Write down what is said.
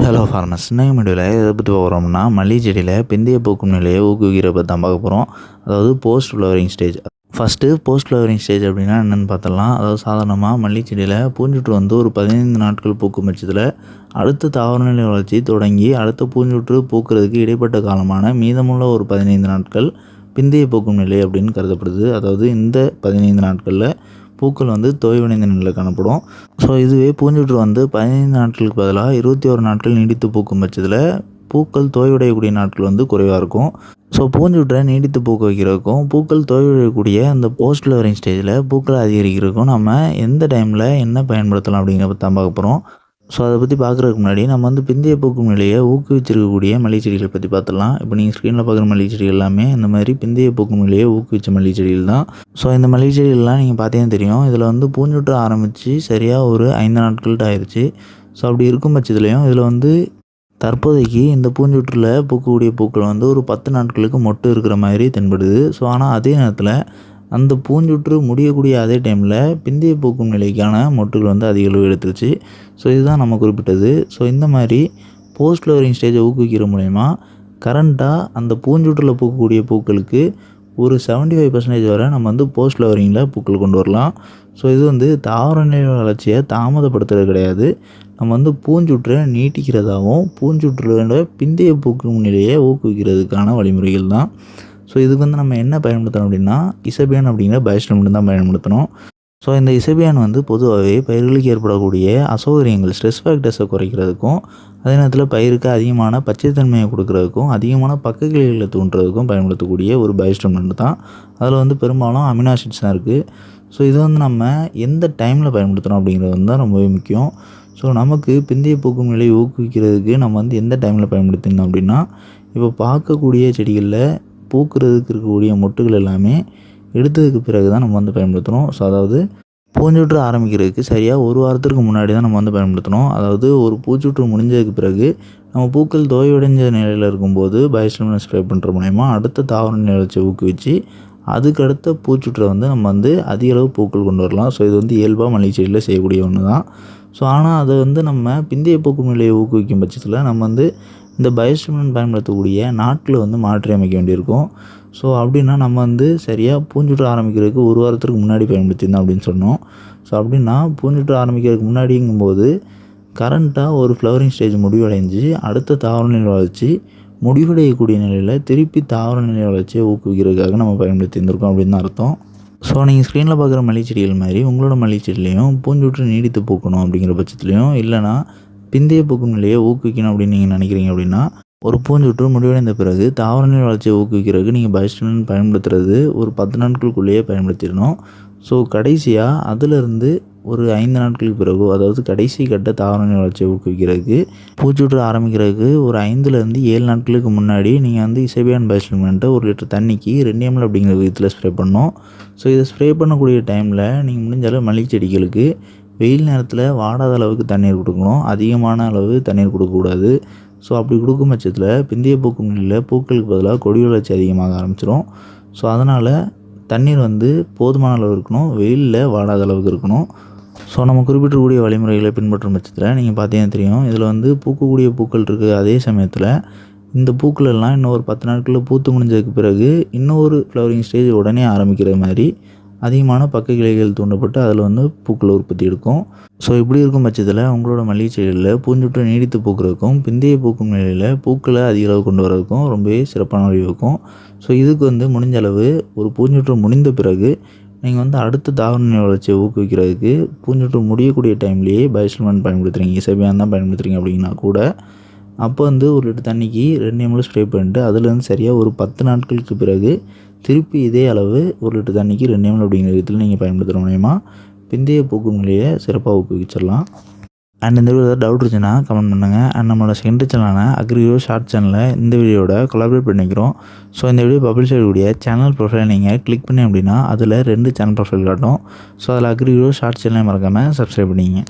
Hello farmers, இன்னைக்கு வீடியோவில் எதை பற்றி பார்க்குறோம்னா மல்லிகை செடியில் பிந்தைய பூக்கும் நிலையை ஊக்குவிக்கிற பற்றி தான் பார்க்க போகிறோம். அதாவது post flowering stage. First post flowering stage அப்படின்னா என்னென்னு பார்த்தலாம். அதாவது சாதாரணமாக மல்லிகை செடியில் பூஞ்சொற்று ஒரு 15 நாட்கள் பூக்கும் பட்சத்தில் அடுத்த தாவர நிலை வளர்ச்சி தொடங்கி அடுத்த பூஞ்சொற்று பூக்கிறதுக்கு இடைப்பட்ட காலமான மீதமுள்ள ஒரு 15 நாட்கள் பிந்தைய பூக்கும் நிலை அப்படின்னு கருதப்படுது. அதாவது இந்த 15 நாட்களில் பூக்கள் தோய்வடைந்த நிலையில் காணப்படும். ஸோ இதுவே பூஞ்சொற்று 15 நாட்களுக்கு பதிலாக 21 நாட்கள் நீடித்து பூக்கும் பட்சத்தில் பூக்கள் தோய்வடையக்கூடிய நாட்கள் குறைவாக இருக்கும். ஸோ பூஞ்சொற்றை நீடித்து பூக்க வைக்கிறதுக்கும் பூக்கள் தோய்வடையக்கூடிய அந்த போஸ்ட் ஃப்ளவரிங் ஸ்டேஜில் பூக்களை அதிகரிக்கிறதுக்கும் நம்ம எந்த டைமில் என்ன பயன்படுத்தலாம் அப்படிங்கிறத தான் பார்க்க போகிறோம். ஸோ அதை பற்றி பார்க்குறதுக்கு முன்னாடி நம்ம பிந்தைய பூக்கும் நிலையை ஊக்குவிச்சிருக்கக்கூடிய மல்லிகை செடிகளை பற்றி பார்த்துடலாம். இப்போ நீங்கள் ஸ்க்ரீனில் பார்க்குற மல்லிகை செடிகள் எல்லாமே இந்த மாதிரி பிந்தைய பூக்கும் நிலையை ஊக்குவிச்ச மல்லிகை செடிகள் தான். ஸோ இந்த மல்லிகை செடிகள்லாம் நீங்கள் பார்த்தீங்கன்னா தெரியும். இதில் பூஞ்சொற்று ஆரம்பித்து சரியாக ஒரு 5 நாட்கள்கிட்ட ஆயிடுச்சு. ஸோ அப்படி இருக்கும் பட்சத்துலையும் இதில் தற்போதைக்கு இந்த பூஞ்சொற்றில் பூக்கக்கூடிய பூக்கள் ஒரு 10 நாட்களுக்கு மொட்டு இருக்கிற மாதிரி தென்படுது. ஸோ ஆனால் அதே நேரத்தில் அந்த பூஞ்சொற்று முடியக்கூடிய அதே டைமில் பிந்தைய பூக்கும் நிலைக்கான மொட்டுகள் அதிக அளவு எடுத்துருச்சு. ஸோ இதுதான் நம்ம குறிப்பிட்டது. ஸோ இந்த மாதிரி போஸ்ட் ஃப்ளவரிங் ஸ்டேஜை ஊக்குவிக்கிற மூலயமா கரண்ட்டாக அந்த பூஞ்சொற்றில் பூக்கக்கூடிய பூக்களுக்கு ஒரு 75% வரை நம்ம போஸ்ட் ஃப்ளவரிங்கில் பூக்கள் கொண்டு வரலாம். ஸோ இது தாவர நிலை வளர்ச்சியை தாமதப்படுத்துறது கிடையாது. நம்ம பூஞ்சொற்றை நீட்டிக்கிறதாகவும் பூஞ்சொற்றோட பிந்தைய பூக்கும் நிலையை ஊக்குவிக்கிறதுக்கான வழிமுறைகள் தான். ஸோ இதுக்கு நம்ம என்ன பயன்படுத்தணும் அப்படின்னா இசபியான் அப்படிங்கிற பயோஸ்டிமுலன்ட் தான் பயன்படுத்தணும். ஸோ இந்த இசபியான் பொதுவாகவே பயிர்களுக்கு ஏற்படக்கூடிய அசௌகரியங்கள் ஸ்ட்ரெஸ் ஃபேக்டர்ஸை குறைக்கிறதுக்கும் அதே நேரத்தில் பயிருக்கு அதிகமான பச்சைத்தன்மையை கொடுக்கறதுக்கும் அதிகமான பக்க கிளைகளை தூண்டுறதுக்கும் பயன்படுத்தக்கூடிய ஒரு பயோஸ்டிமுலன்ட் தான். அதில் பெரும்பாலும் அமினோ ஆசிட்ஸ் தான் இருக்குது. ஸோ இது நம்ம எந்த டைமில் பயன்படுத்தணும் அப்படிங்கிறது தான் ரொம்பவே முக்கியம். ஸோ நமக்கு பிந்தைய பூக்கும் நிலையை ஊக்குவிக்கிறதுக்கு நம்ம எந்த டைமில் பயன்படுத்தணும் அப்படின்னா இப்போ பார்க்கக்கூடிய செடிகளில் பூக்கிறதுக்கு இருக்கக்கூடிய மொட்டுகள் எல்லாமே எடுத்ததுக்கு பிறகு தான் நம்ம பயன்படுத்தணும். ஸோ அதாவது பூஞ்சொற்று ஆரம்பிக்கிறதுக்கு சரியாக ஒரு வாரத்திற்கு முன்னாடி தான் நம்ம பயன்படுத்தணும். அதாவது ஒரு பூச்சொற்று முடிஞ்சதுக்கு பிறகு நம்ம பூக்கள் தோய்வடைஞ்ச நிலையில் இருக்கும்போது பயோஸ்டிமுலன்ட் ஸ்ப்ரே பண்ணுற மூலயமா அடுத்த தாவர நிலை வச்சு ஊக்குவிச்சு அதுக்கடுத்த பூச்சொற்றை நம்ம அதிக அளவு பூக்கள் கொண்டு வரலாம். ஸோ இது இயல்பாக மல்லிகை செடியில் செய்யக்கூடிய ஒன்று தான். ஸோ ஆனால் அதை நம்ம பிந்தைய பூக்கும் நிலையை ஊக்குவிக்கும் பட்சத்தில் நம்ம இந்த பயோஸ்டிமுலன்ட் பயன்படுத்தக்கூடிய நாட்களை மாற்றி அமைக்க வேண்டியிருக்கும். ஸோ அப்படின்னா நம்ம சரியாக பூஞ்சொற்று ஆரம்பிக்கிறதுக்கு ஒரு வாரத்திற்கு முன்னாடி பயன்படுத்தியிருந்தோம் அப்படின்னு சொன்னோம். ஸோ அப்படின்னா பூஞ்சொற்று ஆரம்பிக்கிறதுக்கு முன்னாடிங்கும்போது கரண்ட்டாக ஒரு ஃப்ளவரிங் ஸ்டேஜ் முடிவடைஞ்சு அடுத்த தாவர நிலை வளர்ச்சி முடிவடையக்கூடிய நிலையில் திருப்பி தாவர நிலை வளர்ச்சியை ஊக்குவிக்கிறதுக்காக நம்ம பயன்படுத்தியிருந்திருக்கோம் அப்படின்னு தான் அர்த்தம். ஸோ நீங்கள் ஸ்க்ரீனில் பார்க்குற மல்லிகை செடிகள் மாதிரி உங்களோட மல்லிகை செடிலையும் பூஞ்சொற்று நீடித்து பூக்கணும் அப்படிங்கிற பட்சத்துலையும் இல்லைனா பிந்தைய பூக்கும் நிலையை ஊக்குவிக்கணும் அப்படின்னு நீங்கள் நினைக்கிறீங்க அப்படின்னா ஒரு பூஞ்சொற்று முடிவடைந்த பிறகு தாவர நிலை வளர்ச்சியை ஊக்குவிக்கிறதுக்கு நீங்கள் பயோஸ்டிமுலன்ட் பயன்படுத்துறது ஒரு 10 நாட்களுக்குள்ளேயே பயன்படுத்திடணும். ஸோ கடைசியாக அதிலிருந்து ஒரு 5 நாட்களுக்கு பிறகு அதாவது கடைசி கட்ட தாவர நிலை வளர்ச்சியை ஊக்குவிக்கிறதுக்கு பூச்சொற்று ஆரம்பிக்கிறதுக்கு ஒரு 5லேருந்து 7 நாட்களுக்கு முன்னாடி நீங்கள் இசபியான் பயோஸ்டிமுலன்ட்டை 1 லிட்டர் தண்ணிக்கு 2 ml அப்படிங்கிற விதத்தில் ஸ்ப்ரே பண்ணணும். ஸோ இதை ஸ்ப்ரே பண்ணக்கூடிய டைமில் நீங்கள் முடிஞ்ச அளவு மல்லிகை செடிகளுக்கு வெயில் நேரத்தில் வாடாத அளவுக்கு தண்ணீர் கொடுக்கணும். அதிகமான அளவு தண்ணீர் கொடுக்கக்கூடாது. ஸோ அப்படி கொடுக்கும் பட்சத்தில் பிந்தைய பூக்கும் நிலையில் பூக்களுக்கு பதிலாக கொடி வளர்ச்சி அதிகமாக ஆரம்பிச்சிடும். ஸோ அதனால் தண்ணீர் போதுமான அளவு இருக்கணும், வெயிலில் வாடாத அளவுக்கு இருக்கணும். ஸோ நம்ம குறிப்பிட்டக்கூடிய வழிமுறைகளை பின்பற்றும் பட்சத்தில் நீங்கள் பார்த்தீங்கன்னா தெரியும். இதில் பூக்கக்கூடிய பூக்கள் இருக்குது. அதே சமயத்தில் இந்த பூக்கள் எல்லாம் இன்னும் ஒரு 10 நாட்களில் பூத்து முடிஞ்சதுக்கு பிறகு இன்னொரு ஃப்ளவரிங் ஸ்டேஜ் உடனே ஆரம்பிக்கிற மாதிரி அதிகமான பக்க கிளைகள் தூண்டப்பட்டு அதில் பூக்கள் உற்பத்தி எடுக்கும். ஸோ இப்படி இருக்கும் பட்சத்தில் உங்களோட மல்லிகை செடிகளில் பூஞ்சொற்று நீடித்து பூக்கிறதுக்கும் பிந்தைய பூக்கும் நிலையில் பூக்களை அதிக அளவு கொண்டு வரதுக்கும் ரொம்பவே சிறப்பான வழி இருக்கும். ஸோ இதுக்கு முடிஞ்ச அளவு ஒரு பூஞ்சொற்று முடிந்த பிறகு நீங்கள் அடுத்த தாவர நிலை வளர்ச்சியை ஊக்குவிக்கிறதுக்கு பூஞ்சொற்று முடியக்கூடிய டைம்லேயே பயோஸ்டிமுலன்ட் பயன்படுத்துகிறீங்க, இசபியான் தான் பயன்படுத்துகிறீங்க அப்படின்னா கூட அப்போ 1 லிட்டர் தண்ணிக்கு 2 ml ஸ்ப்ரே பண்ணிட்டு அதுலேருந்து சரியாக ஒரு 10 நாட்களுக்கு பிறகு திருப்பி இதே அளவு 1 லிட்டர் தண்ணிக்கு 2 ml அப்படிங்கிற விதத்தில் நீங்கள் பயன்படுத்துகிற மூலயமா பிந்தைய பூக்கும் நிலையை சிறப்பாக ஊக்குவிச்சிடலாம். அண்ட் இந்த வீடியோ டவுட் இருந்துச்சுன்னா கமெண்ட் பண்ணுங்கள். அண்ட் நம்மளோட செகண்டரி சேனலான அக்ரிகோ ஷார்ட் சேனலில் இந்த வீடியோட கொலாபரேட் பண்ணிக்கிறோம். ஸோ இந்த வீடியோ பப்ளிஷ் ஆகக்கூடிய சேனல் ப்ரொஃபைல் நீங்கள் கிளிக் பண்ணி அப்படின்னா அதில் 2 சேனல் ப்ரொஃபைல் காட்டும். ஸோ அதில் அக்ரிகோ ஷார்ட் சேனலை மறக்காமல் சப்ஸ்கிரைப் பண்ணிங்க.